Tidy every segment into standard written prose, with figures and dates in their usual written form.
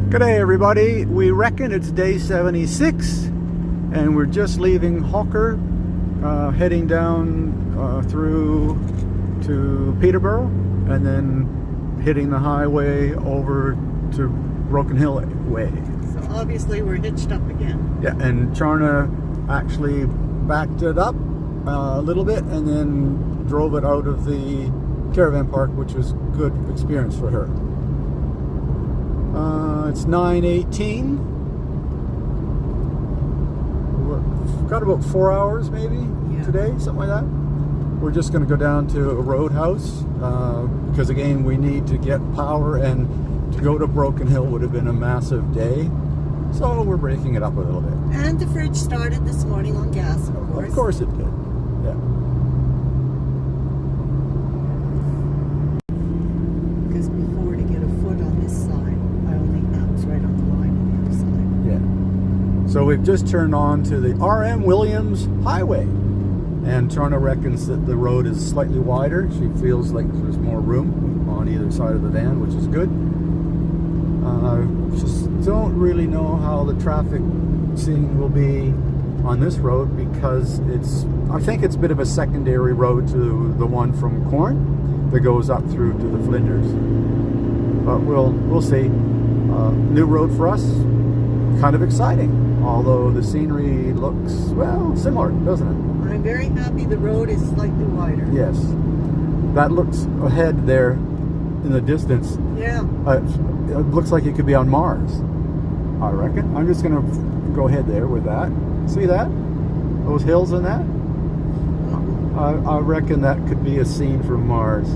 G'day everybody, we reckon it's day 76 and we're just leaving Hawker, heading down through to Peterborough and then hitting the highway over to Broken Hill Way. So obviously we're hitched up again. Yeah, and Charna actually backed it up a little bit and then drove it out of the caravan park, which was good experience for her. It's 9:18. We've got about 4 hours maybe today, something like that. We're just going to go down to a roadhouse because again we need to get power, and to go to Broken Hill would have been a massive day. So we're breaking it up a little bit. And the fridge started this morning on gas, of course. Of course it did, yeah. Because before, to get a foot on this side, I only was right on the line on the other side. Yeah. So we've just turned on to the R.M. Williams Highway. And Charna reckons that the road is slightly wider. She feels like there's more room on either side of the van, which is good. Just don't really know how the traffic scene will be on this road because I think it's a bit of a secondary road to the one from Corn that goes up through to the Flinders. But we'll see. New road for us, kind of exciting. Although the scenery looks, well, similar, doesn't it? I'm very happy the road is slightly wider. Yes. That looks ahead there in the distance. Yeah. It looks like it could be on Mars, I reckon. I'm just going to go ahead there with that. See that? Those hills and that? I reckon that could be a scene from Mars.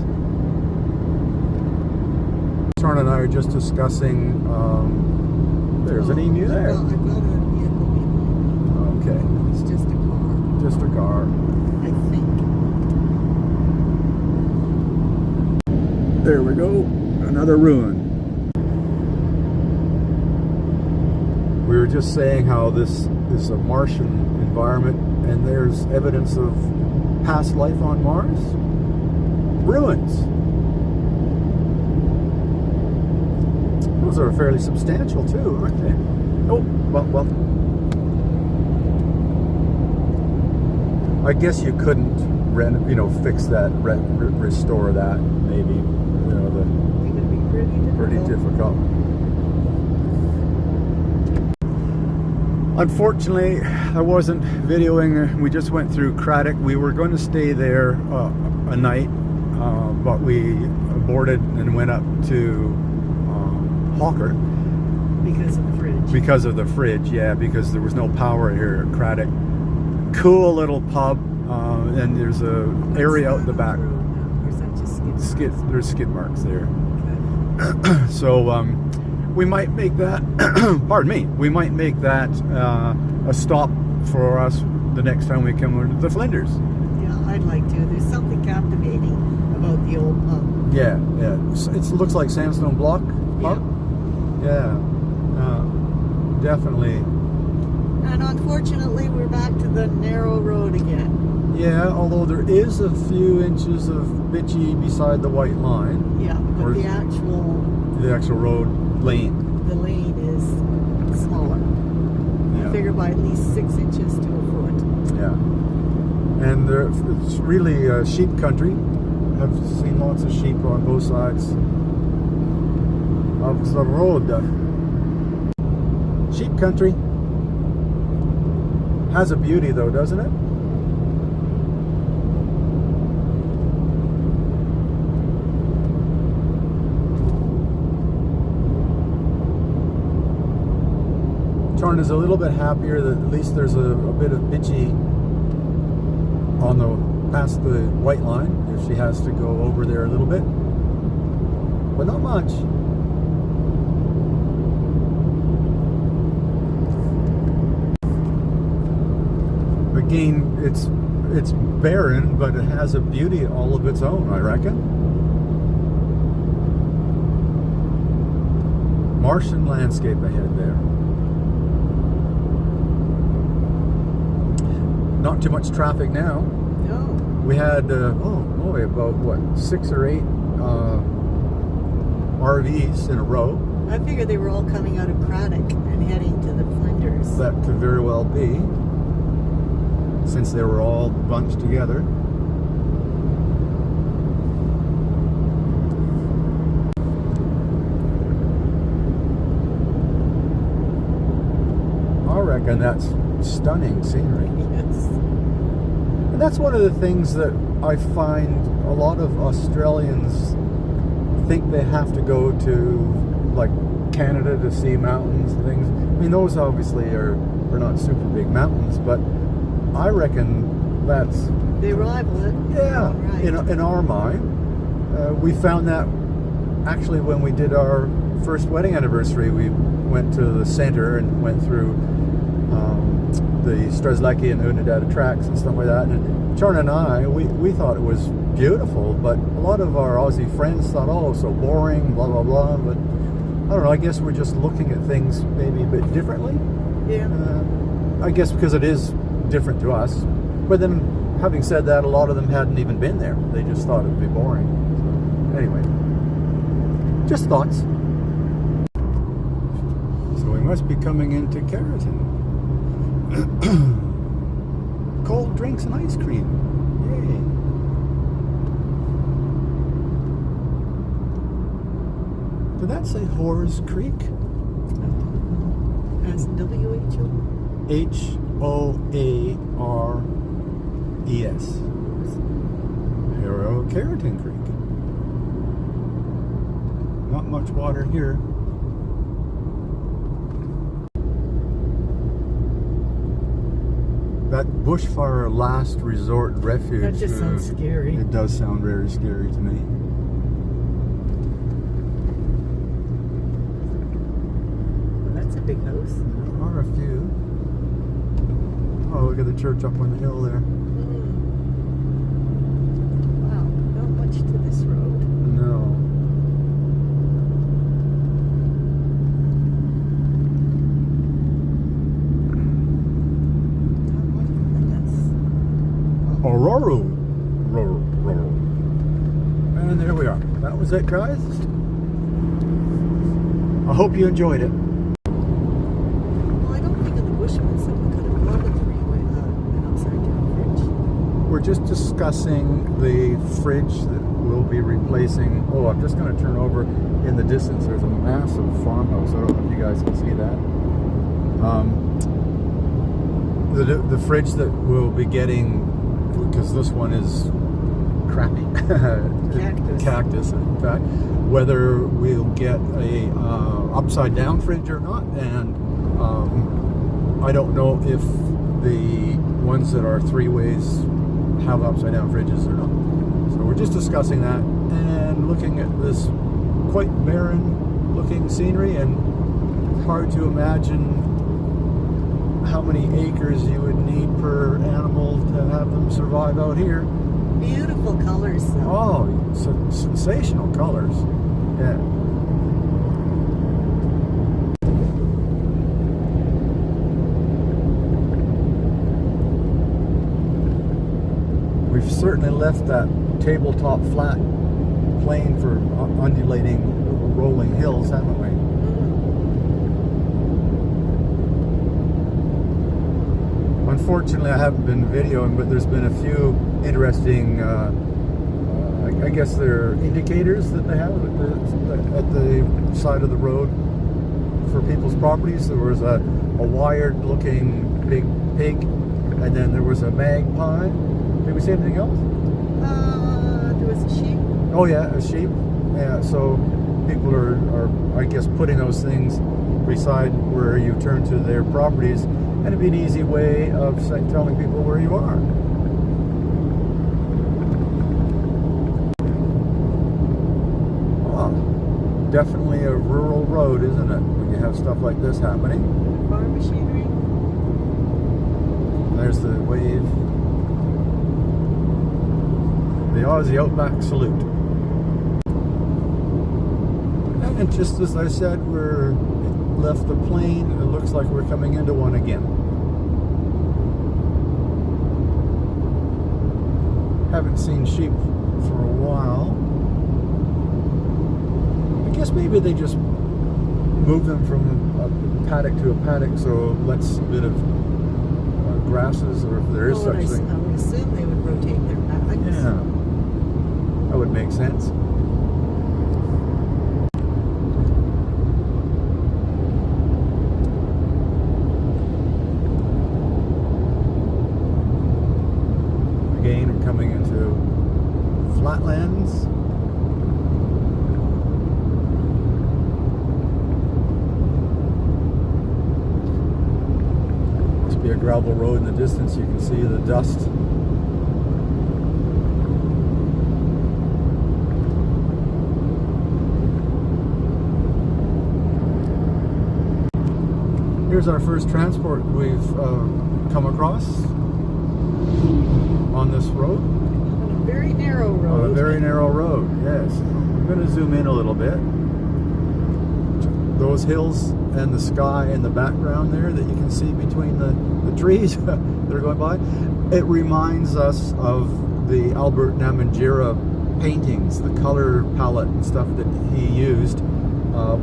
Charna and I are just discussing, there's an emu there. I've got a vehicle behind me. Okay. It's just a car. Just a car. I think. There we go. Another ruin. We were just saying how this is a Martian environment and there's evidence of past life on Mars. Ruins. Those are fairly substantial too, aren't they? Oh, well. I guess you couldn't fix that, restore that, maybe. It's going to be pretty difficult. Unfortunately, I wasn't videoing. We just went through Craddock. We were going to stay there a night, but we aborted and went up to Hawker. Because of the fridge. Because of the fridge, yeah, because there was no power here at Craddock. Cool little pub, and there's a area out the back. There's skid marks there. Okay. So we might make that, pardon me, we might make that a stop for us the next time we come to the Flinders. Yeah, I'd like to. There's something captivating about the old pub. Yeah. It looks like sandstone block pub. Yeah, definitely. And unfortunately, we're back to the narrow road again. Yeah, although there is a few inches of bitchy beside the white line. Yeah, but the actual road lane. The lane is smaller. Yeah. I figure by at least 6 inches to a foot. Yeah. And it's really sheep country. I've seen lots of sheep on both sides of the road. Sheep country. Has a beauty though, doesn't it? Charna's a little bit happier that at least there's a bit of bitchy on past the white line if she has to go over there a little bit, but not much. Again, it's barren, but it has a beauty all of its own, I reckon. Martian landscape ahead there. Not too much traffic now. No. We had about 6 or 8 RVs in a row. I figured they were all coming out of Craddock and heading to the Flinders. That could very well be, since they were all bunched together. I reckon that's stunning scenery. Yes. And that's one of the things that I find a lot of Australians think they have to go to, like Canada, to see mountains and things. I mean, those obviously are not super big mountains, but I reckon that's... They rival it. Yeah, Right. in our mind. We found that actually when we did our first wedding anniversary. We went to the center and went through the Strzelecki and Unadada tracks and stuff like that. And Charna and I, we thought it was beautiful, but a lot of our Aussie friends thought, oh, so boring, blah, blah, blah. But I don't know, I guess we're just looking at things maybe a bit differently. Yeah. I guess because it is different to us. But then, having said that, a lot of them hadn't even been there. They just thought it'd be boring. So, anyway, just thoughts. So we must be coming into Keratin. Cold drinks and ice cream. Yay. Did that say Horse Creek? As W-H-O? H-O-A-R-E-S. Hero Keratin Creek. Not much water here. That bushfire last resort refuge. That just sounds scary. It does sound very scary to me. Well, that's a big house. There are a few. Oh, look at the church up on the hill there. Wow, not much to this road. No. Aurora. And there we are. That was it, guys. I hope you enjoyed it. Well, I don't think of the Bushman said we could have gone with an upside down fridge. We're just discussing the fridge that we'll be replacing. Oh, I'm just going to turn over in the distance. There's a massive farmhouse. I don't know if you guys can see that. The fridge that we'll be getting, because this one is crappy. Cactus, in fact. Whether we'll get a upside down fridge or not, and I don't know if the ones that are three ways have upside down fridges or not. So we're just discussing that and looking at this quite barren looking scenery, and hard to imagine how many acres you would need per animal to have them survive out here. Beautiful colors, though. Oh, sensational colors. Yeah. We've certainly left that tabletop flat plain for undulating, rolling hills, haven't we? Unfortunately, I haven't been videoing, but there's been a few interesting, I guess they're indicators that they have at the side of the road for people's properties. There was a wired-looking big pig, and then there was a magpie. Did we see anything else? There was a sheep. Oh yeah, a sheep. Yeah, so people are I guess, putting those things beside where you turn to their properties. And it'd be an easy way of telling people where you are. Oh, definitely a rural road, isn't it? When you have stuff like this happening. Farm machinery. There's the wave. The Aussie Outback salute. And just as I said, we're left the plain, it looks like we're coming into one again. Haven't seen sheep for a while. I guess maybe they just move them from a paddock to a paddock, so lets a bit of grasses, or if there is Well, such I thing. would assume they would rotate their backs. Yeah, that would make sense. Again, I'm coming into flatlands. Must be a gravel road in the distance. You can see the dust. Here's our first transport we've come across on this road. On a very narrow road. On a very narrow road, yes. I'm going to zoom in a little bit. Those hills and the sky in the background there that you can see between the trees that are going by, it reminds us of the Albert Namanjira paintings, the color palette and stuff that he used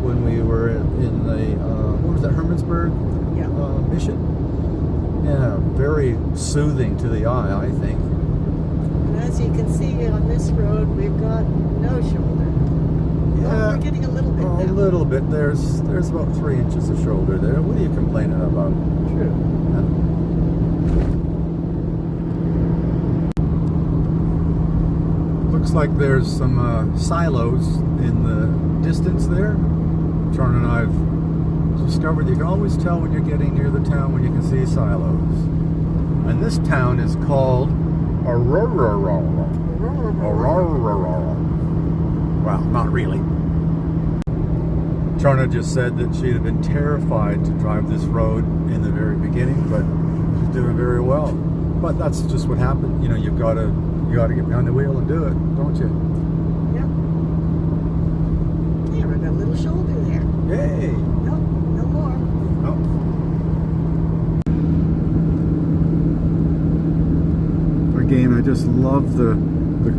when we were in the, what was that, Hermannsburg mission? Yeah, very soothing to the eye, I think. And as you can see on this road, we've got no shoulder. Yeah, Well, we're getting a little bit a now. little bit. There's about 3 inches of shoulder there. What are you complaining about? True. Looks like there's some silos in the distance there. Charn and I have discovered you can always tell when you're getting near the town when you can see silos. And this town is called Aurora. Well, not really. Charna just said that she'd have been terrified to drive this road in the very beginning, but she's doing very well. But that's just what happened. You know, you gotta get behind the wheel and do it, don't you? Yep. Yeah, we've got a little shoulder there. Yay! Nope, no more. Oh. Again, I just love the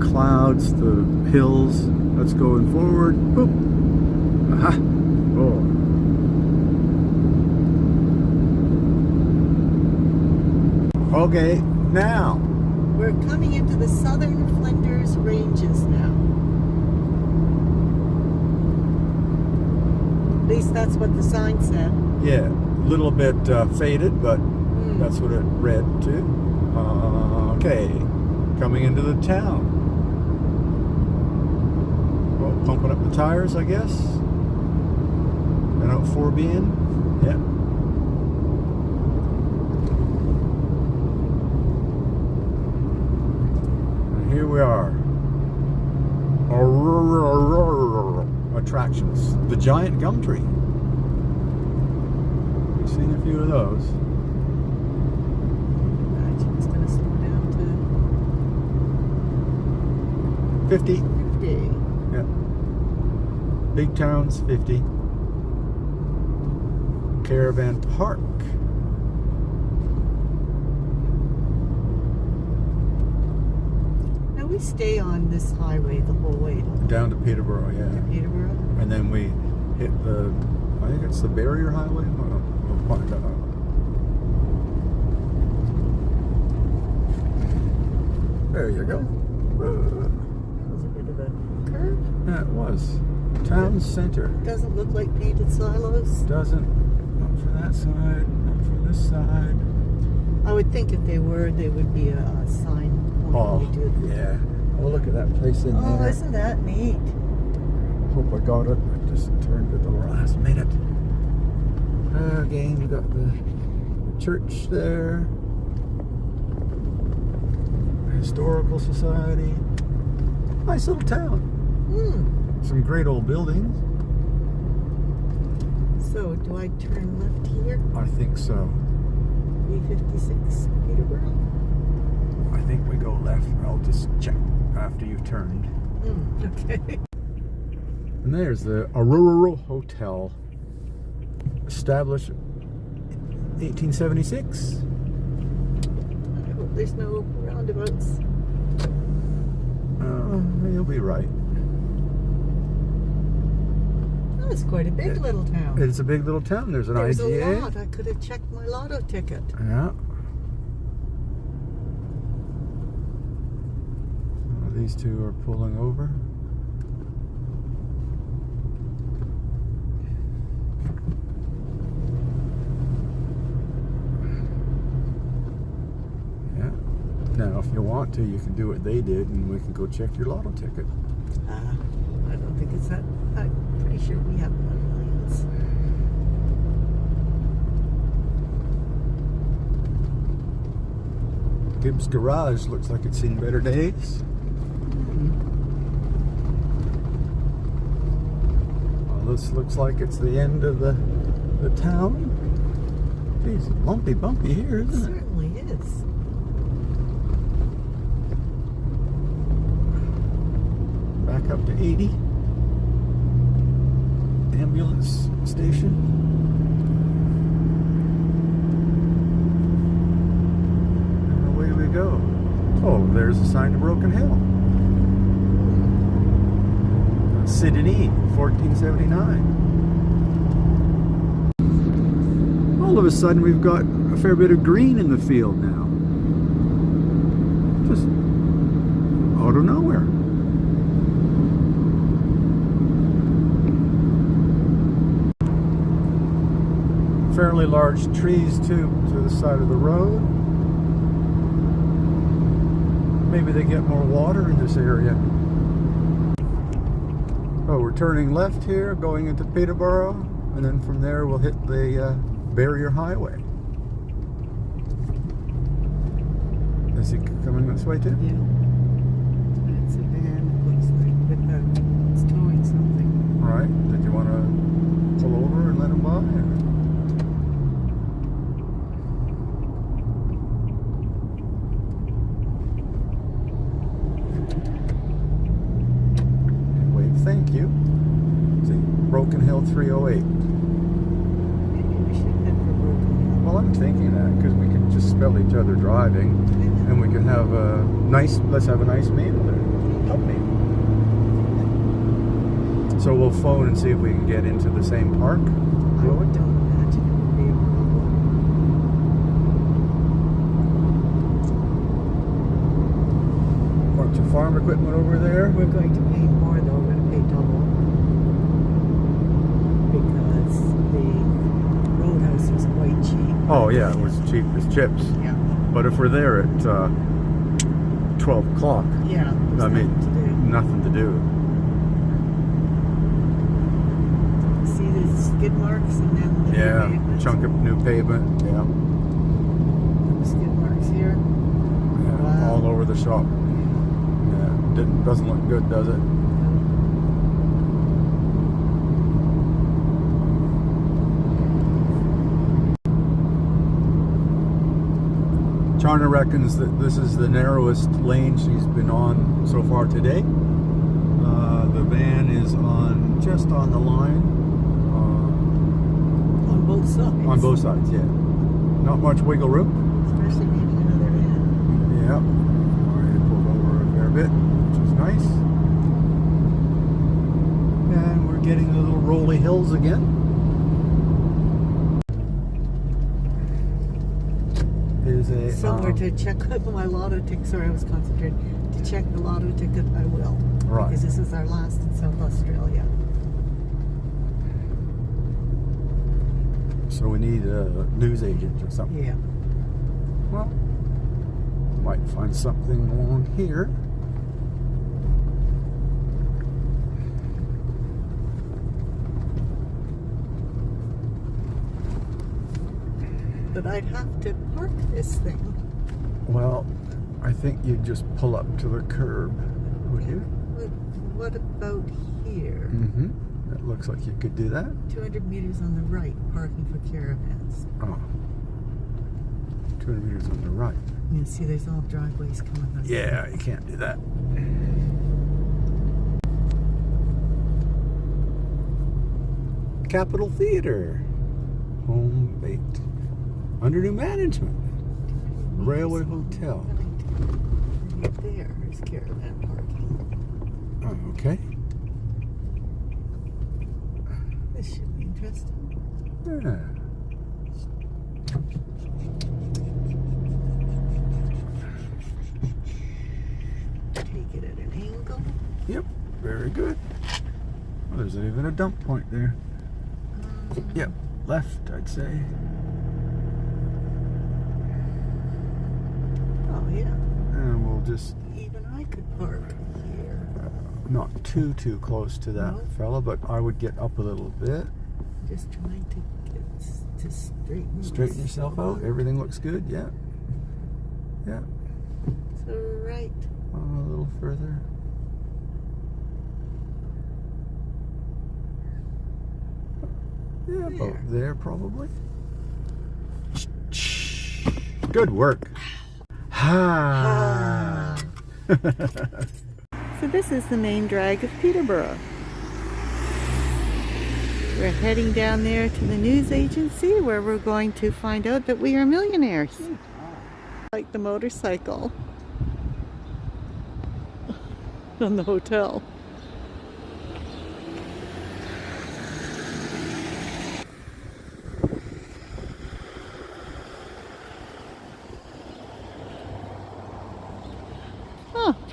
clouds, the hills. Let's going forward. Boop. Aha. Oh. Okay, now. We're coming into the southern Flinders Ranges now. At least that's what the sign said. Yeah, a little bit faded, but that's what it read too. Okay, coming into the town. Well, pumping up the tires, I guess. And out 4B'n. Yeah. And here we are. Attractions. The giant gum tree. We've seen a few of those. Actually, it's going to slow down to 50. 50. Yeah. Big towns, 50. Caravan Park. Now we stay on this highway the whole way, don't we? Down to Peterborough, yeah. Peterborough. And then we hit the, I think it's the Barrier Highway. We'll find that out. There you go. That was a bit of a curve. Yeah, it was. Town center. Doesn't look like painted silos. Doesn't. Not for that side. Not for this side. I would think if they were, there would be a sign. Oh, yeah. Oh, look at that place in Oh, there. isn't that neat? Hope I got it. I just turned it the last minute. Again, you got the church there. Historical Society. Nice little town. Some great old buildings. So, do I turn left here? I think so. 356 Peterborough? I think we go left. I'll just check after you've turned. Okay. And there's the Aurora Hotel. Established 1876. I hope there's no roundabouts. You'll be right. Oh, it's quite a big little town. It's a big little town. There's an There's IGA. a lot. I could have checked my lotto ticket. Yeah. These two are pulling over. Yeah. Now, if you want to, you can do what they did, and we can go check your lotto ticket. I don't think it's that. I'm pretty sure we have 1 millions. Gibbs Garage looks like it's seen better days. Well, this looks like it's the end of the town. Geez, lumpy bumpy here, It isn't it? certainly is. Back up to 80. Ambulance station. And away we go. Oh, there's a sign to Broken Hill. Sydney, 1479. All of a sudden, we've got a fair bit of green in the field now. Just out of nowhere. Fairly large trees too to the side of the road. Maybe they get more water in this area. Oh, we're turning left here, going into Peterborough, and then from there we'll hit the Barrier Highway. Is he coming this way too? Yeah. It's a van. It looks like it's towing something. All right. Did you want to pull over and let him by? Or? Thank you. See, Broken Hill 308. Maybe we should head for Broken Hill. Well, I'm thinking that because we can just spell each other driving, and we can have a nice. Let's have a nice meal there. Help me. So we'll phone and see if we can get into the same park. I don't imagine it would be a problem. Bunch of farm equipment over there. We're going to pay more though. We're going to pay double because the roadhouse was quite cheap. Oh yeah, it was cheap as chips. Yeah. But if we're there at 12 o'clock, Yeah. I mean, nothing to do. nothing to do. See the skid marks and then the new Yeah, pavement? chunk of new pavement. Yeah, The skid marks here. yeah, Wow. all over the shop. Yeah, doesn't look good, does it? Charna reckons that this is the narrowest lane she's been on so far today. The van is just on the line. On both sides. On both sides, yeah. Not much wiggle room. Especially needing another van. Yeah. Already pulled over a fair bit, which is nice. And we're getting the little rolly hills again. Is a Somewhere to check my lotto ticket. Sorry, I was concentrated. To check the lotto ticket, I will. Right. Because this is our last in South Australia. So we need a news agent or something. Yeah. Well, might find something along here. But I'd have to park this thing. Well, I think you'd just pull up to the curb, would you? What about here? Mm-hmm. It looks like you could do that. 200 meters on the right, parking for caravans. Oh. 200 meters on the right. You see, there's all driveways coming up. Yeah, you can't do that. Capitol Theater. Home bait. Under new management. Railway Hotel. Right there is caravan parking. Oh, okay. This should be interesting. Yeah. Take it at an angle. Yep, very good. Well, there's even a dump point there. Yep, left, I'd say. Oh yeah. And we'll just Even I could park here. not too close to that No. fella, but I would get up a little bit. Just trying to get to Straighten yourself out. Everything looks good. Yeah. Yeah. So right. A little further. Yeah, about there probably. Good work. Ha. So this is the main drag of Peterborough. We're heading down there to the news agency where we're going to find out that we are millionaires. Like the motorcycle on the hotel.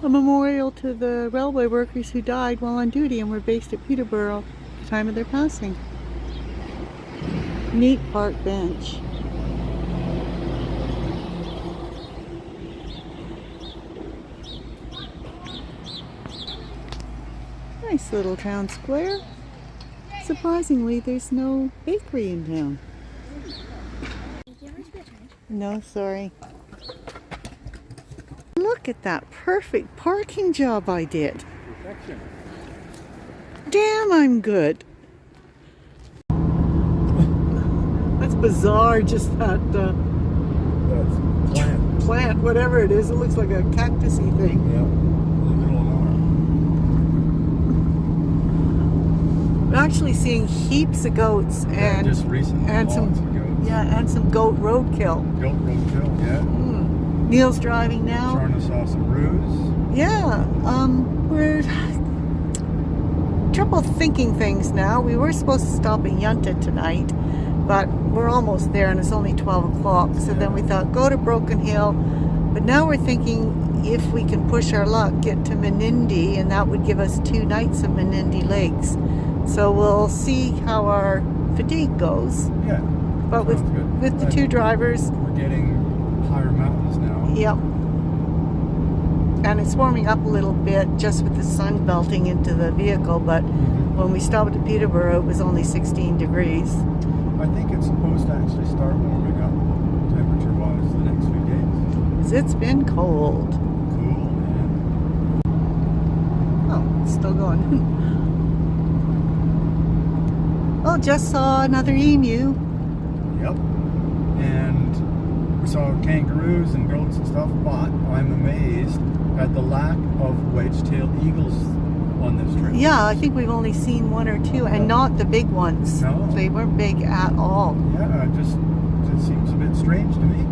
A memorial to the railway workers who died while on duty and were based at Peterborough at the time of their passing. Neat park bench. Nice little town square. Surprisingly, there's no bakery in town. No, sorry. Look at that perfect parking job I did. Perfection. Damn, I'm good. That's bizarre, just that That's plant. plant, whatever it is. It looks like a cactusy thing. Yeah. In the middle of nowhere. We're actually seeing heaps of goats Yeah, and just recently. and lots some of goats. and some goat roadkill. Goat roadkill. Yeah. Neil's driving now. Charna saw some ruse. Yeah, we're trouble thinking things now. We were supposed to stop in Yunta tonight, but we're almost there and it's only 12 o'clock. So then we thought, go to Broken Hill. But now we're thinking if we can push our luck, get to Menindee, and that would give us 2 nights of Menindee lakes. So we'll see how our fatigue goes. Yeah. But with the 2 drivers, we're getting higher mountains now. yep. And it's warming up a little bit just with the sun belting into the vehicle, but when we stopped at Peterborough, it was only 16 degrees. I think it's supposed to actually start warming up temperature-wise the next few days. 'Cause it's been cold. Cool, man. Oh, it's still going. Oh, just saw another emu. Yep. And we saw kangaroos and goats and stuff, but I'm amazed at the lack of wedge-tailed eagles on this trip. Yeah, I think we've only seen 1 or 2, and not the big ones. No. They weren't big at all. Yeah, it seems a bit strange to me.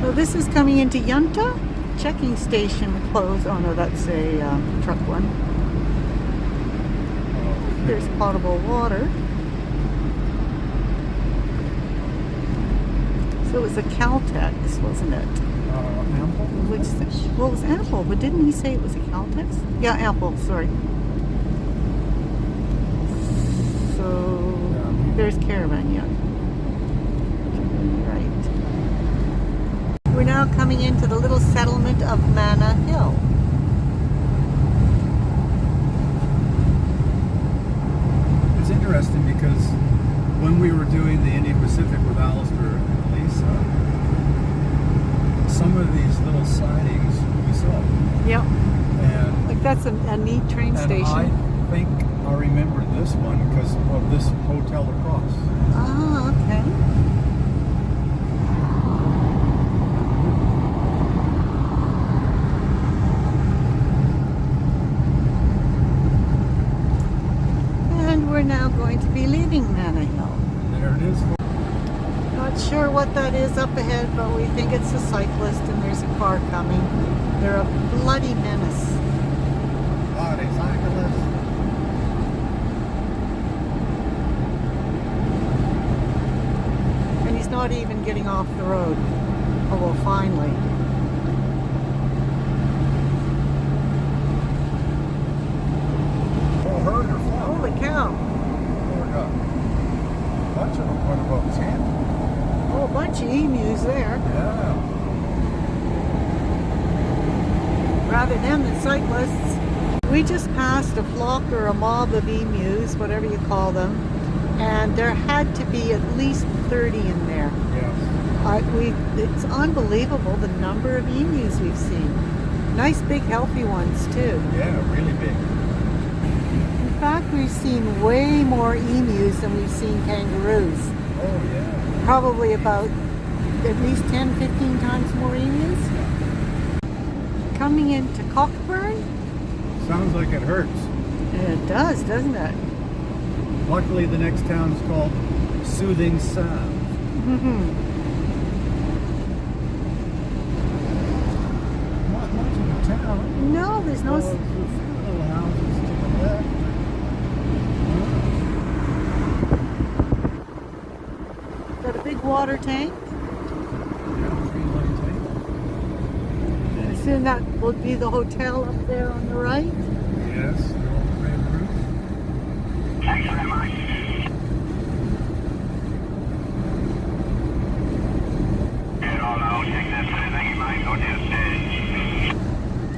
So this is coming into Yunta. Checking station closed. Oh no, that's a truck one. There's potable water. So it was a Caltex, wasn't it? Ample? Well, it was Ample, but didn't he say it was a Caltex? Yeah, Ample, sorry. So there's Caravan Yard. Right. We're now coming into the little settlement of Manna Hill. It's interesting because when we were doing the Indian Pacific with Alistair and Lisa, some of these little sidings we saw. Yep. And Like that's a neat train station. I think I remember this one because of this hotel across. Ah, okay. And we're now going to be leaving Manna Hill. And there it is. Not sure what that is up ahead, but we think it's a cyclist and there's a car coming. They're a bloody menace. Bloody cyclist. not even getting off the road. Oh, well, finally. Full herd or flock? Holy cow. Oh, we got a bunch of them. What about 10? Oh, a bunch of emus there. Yeah. Rather them than cyclists. We just passed a flock or a mob of emus, whatever you call them, and there had to be at least 30 in there. Yes. It's unbelievable the number of emus we've seen. Nice big healthy ones too. Yeah, really big. In fact, we've seen way more emus than we've seen kangaroos. Oh, yeah. Probably about at least 10, 15 times more emus. Coming into Cockburn. Sounds like it hurts. It does, doesn't it? Luckily, the next town is called Soothing Salve. Not much of a town. No, there's no... Well, there's a few little houses to the left. Got a big water tank. Yeah, 3 tank. I assume that would be the hotel up there on the right. Yes, the old red roof.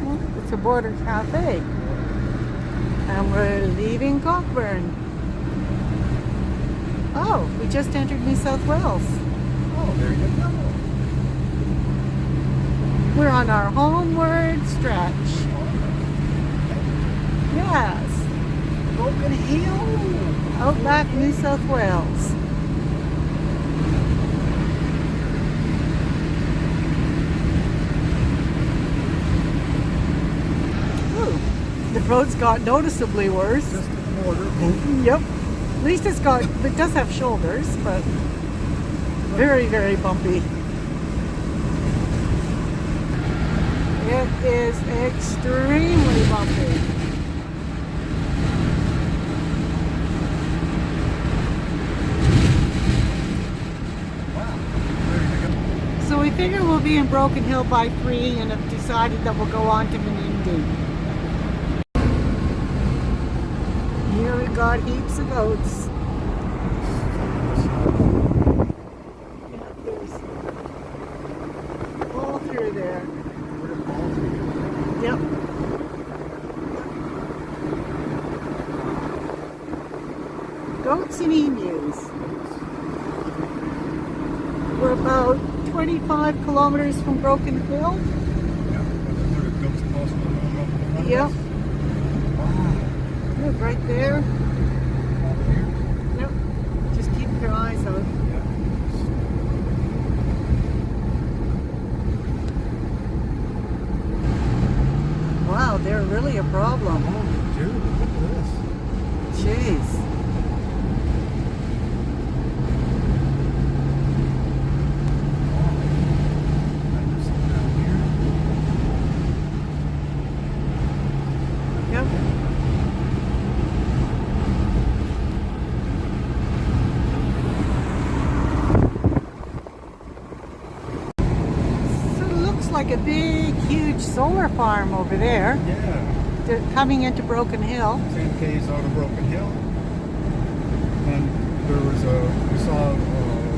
Well, it's a border cafe. And we're leaving Cockburn. Oh, we just entered New South Wales. Oh, there you go. We're on our homeward stretch. Yes. Broken Hill. Outback, New South Wales. Ooh, the road's got noticeably worse. Just at the border. Yep. At least it does have shoulders, but very, very bumpy. It is extremely bumpy. So we figure we'll be in Broken Hill by 3 and have decided that we'll go on to Menindee. Here we got heaps of goats. Yeah, there's all through there. Yep. Goats and emus. We're about 25 kilometers from Broken Hill. Yep. Look right there. Yep. Just keep your eyes out. Wow, they're really a problem. Oh, dude, look at this. Jeez. Yep. So it looks like a big, huge solar farm over there. Yeah. They're coming into Broken Hill. 10 K's out of Broken Hill. And there was we saw a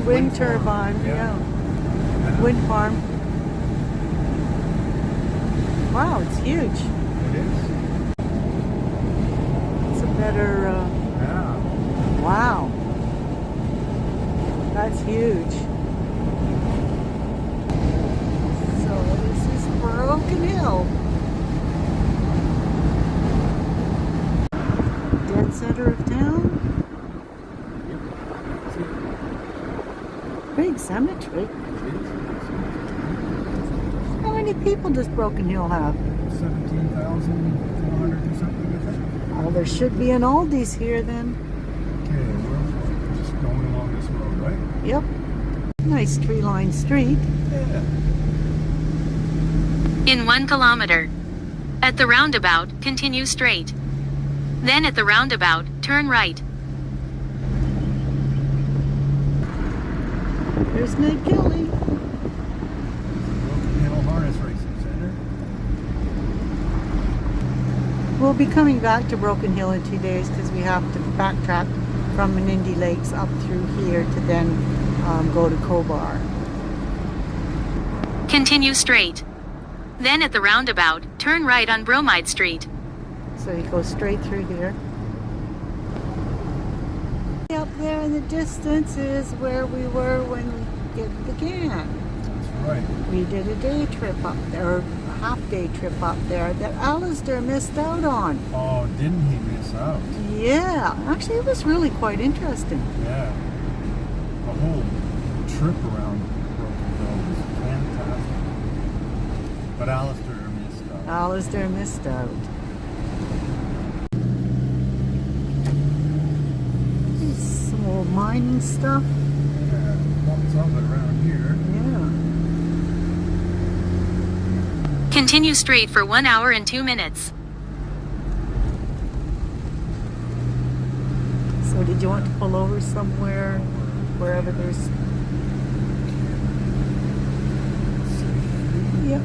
Wind farm. turbine, yeah. Yeah. Wind farm. Wow, it's huge. It is. It's a better, Yeah. wow. That's huge. So this is Broken Hill. Dead center of town. Big cemetery. How many people does Broken Hill have? 17,400 or something, I think. Oh, there should be an Aldi's here then. Okay, we're just going along this road, right? Yep. Nice tree-lined street. Yeah. In 1 kilometer. At the roundabout, continue straight. Then at the roundabout, turn right. There's Ned Kelly. Broken Hill Harness Racing Center. We'll be coming back to Broken Hill in 2 days because we have to backtrack from Menindee Lakes up through here to then go to Cobar. Continue straight. Then at the roundabout, turn right on Bromide Street. So you go straight through here. Up there in the distance is where we were when it began. That's right. We did a day trip up there, or a half-day trip up there that Alistair missed out on. Oh, didn't he miss out? Yeah, actually it was really quite interesting. Yeah. The whole trip around Broken Hill was fantastic. But Alistair missed out. Alistair missed out. There's some old mining stuff. Yeah, lots of it around here. Yeah. Continue straight for 1 hour and 2 minutes. So did you want to pull over somewhere, wherever there's... Yep.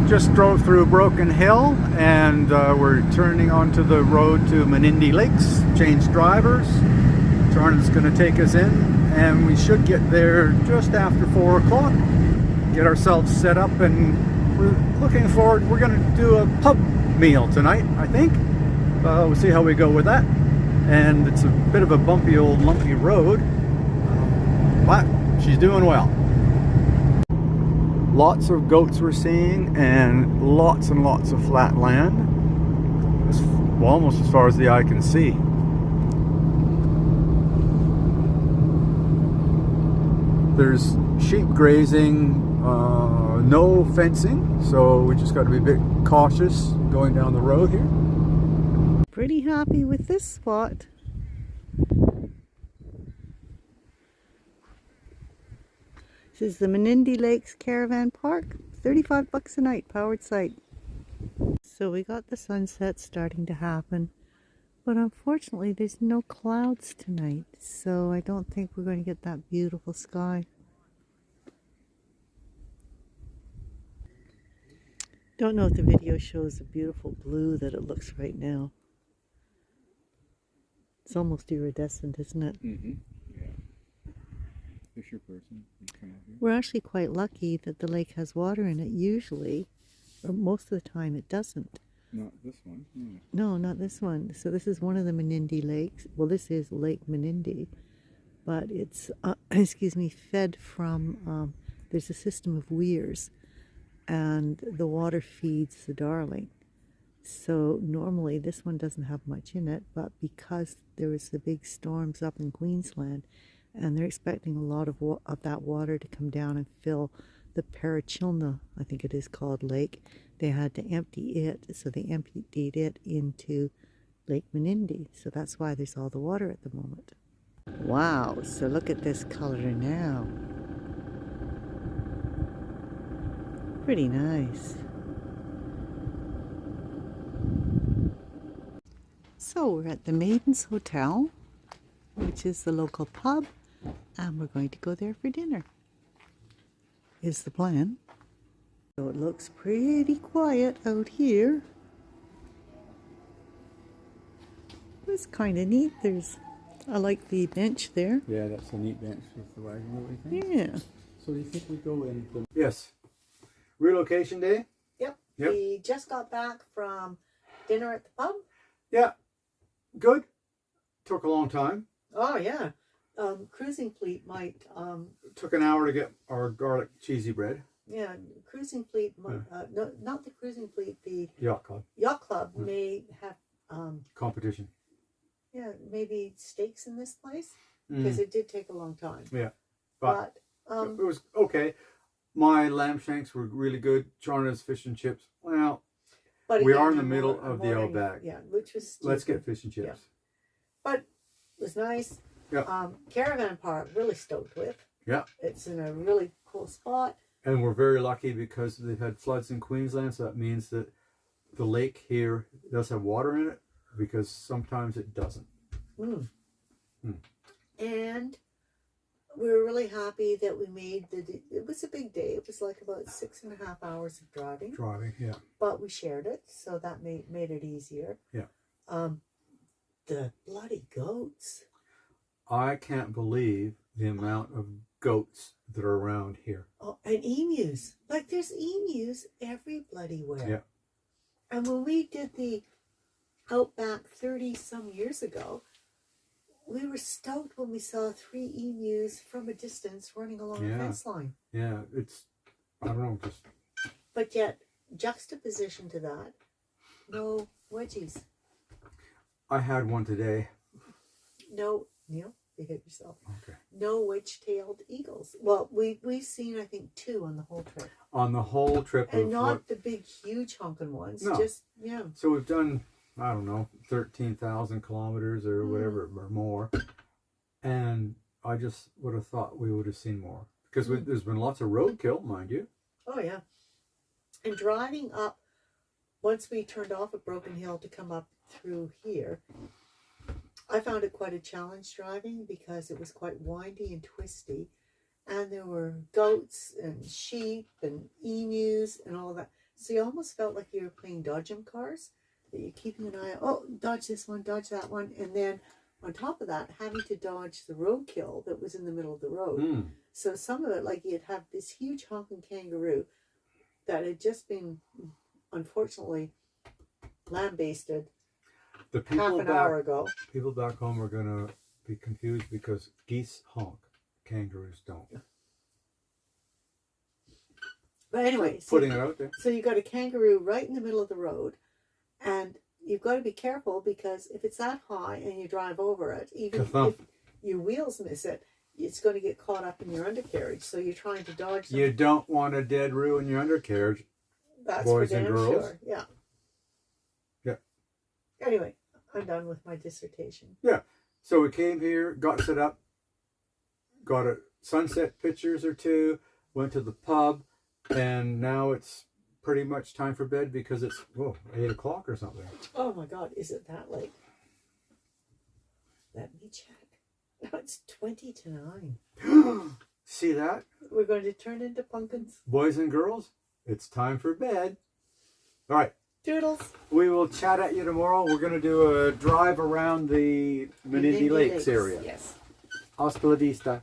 Just drove through Broken Hill and we're turning onto the road to Menindee Lakes. Changed drivers. Charna's going to take us in and we should get there just after 4 o'clock. Get ourselves set up and we're looking forward. We're going to do a pub meal tonight, I think. We'll see how we go with that. And it's a bit of a bumpy old lumpy road, but she's doing well. Lots of goats we're seeing and lots of flat land. It's almost as far as the eye can see. There's sheep grazing, no fencing, so we just got to be a bit cautious going down the road here. Pretty happy with this spot. This is the Menindee Lakes Caravan Park. 35 bucks a night, powered site. So we got the sunset starting to happen, but unfortunately there's no clouds tonight, so I don't think we're going to get that beautiful sky. Don't know if the video shows the beautiful blue that it looks right now. It's almost iridescent, isn't it? Mm-hmm. Yeah. Fisher person. We're actually quite lucky that the lake has water in it usually, or most of the time it doesn't. Not this one. Yeah. No, not this one. So this is one of the Menindee lakes. Well, this is Lake Menindee, but it's, fed from, there's a system of weirs, and the water feeds the Darling. So normally this one doesn't have much in it, but because there was the big storms up in Queensland, and they're expecting a lot of that water to come down and fill the Parachilna, I think it is called, lake, they had to empty it, so they emptied it into Lake Menindee. So that's why there's all the water at the moment. Wow, so look at this color now. Pretty nice. So we're at the Maiden's Hotel, which is the local pub, and we're going to go there for dinner, is the plan. So it looks pretty quiet out here. It's kind of neat. I like the bench there. Yeah, that's a neat bench with the wagon wheel thing. Yeah. So do you think we go in? Yes. Relocation day? Yep. Yep. We just got back from dinner at the pub. Yeah. Good. Took a long time. Oh, yeah. Cruising Fleet might... Took an hour to get our garlic cheesy bread. Yeah, Cruising Fleet, no, not the Cruising Fleet, the Yacht Club. Yacht Club may have... competition. Yeah, maybe steaks in this place, because it did take a long time. Yeah. But it was okay. My lamb shanks were really good. Charna's fish and chips. Well, but we again, are in the middle of the outback. Yeah, which was stupid. Let's get fish and chips. Yeah. But it was nice. Yeah. Caravan Park, really stoked with. Yeah. It's in a really cool spot. And we're very lucky because they've had floods in Queensland, so that means that the lake here does have water in it, because sometimes it doesn't. And we were really happy that we made it was a big day. It was like about 6.5 hours of driving. Yeah. But we shared it, so that made it easier. Yeah. The bloody goats. I can't believe the amount of goats that are around here. Oh, and emus. Like, there's emus every bloody where. Yeah. And when we did the Outback 30 some years ago, we were stoked when we saw 3 emus from a distance running along a fence line. Yeah, it's, I don't know, just... But yet, juxtaposition to that, no wedgies. I had one today. No, Neil, you hit yourself. Okay. No wedge-tailed eagles. Well, we've seen, I think, 2 on the whole trip. On the whole trip. And not the big, huge honking ones. No. Just, yeah. So we've done, I don't know, 13,000 kilometers or whatever, or more. And I just would have thought we would have seen more. Because there's been lots of roadkill, mind you. Oh, yeah. And driving up, once we turned off at Broken Hill to come up through here, I found it quite a challenge driving because it was quite windy and twisty. And there were goats and sheep and emus and all that. So you almost felt like you were playing dodgem cars, that you're keeping an eye on, oh, dodge this one, dodge that one. And then on top of that, having to dodge the roadkill that was in the middle of the road. So some of it, like you'd have this huge honking kangaroo that had just been, unfortunately, lambasted The people half an hour ago. People back home are going to be confused because geese honk. Kangaroos don't. But anyway, Putting it out there. So you got a kangaroo right in the middle of the road, and you've got to be careful because if it's that high and you drive over it, even if your wheels miss it, it's going to get caught up in your undercarriage. So you're trying to dodge them. You don't want a dead roo in your undercarriage. That's boys for damn and girls. sure. Yeah. Yeah. Anyway, I'm done with my dissertation. Yeah. So we came here, got set up, got a sunset pictures or 2, went to the pub, and now it's pretty much time for bed because it's 8 o'clock or something. Oh my God, is it that late? Let me check. No, it's 20 to 9. See that? We're going to turn into pumpkins. Boys and girls, it's time for bed. All right. Toodles. We will chat at you tomorrow. We're going to do a drive around the Menindee Lakes area. Yes. Hasta la vista.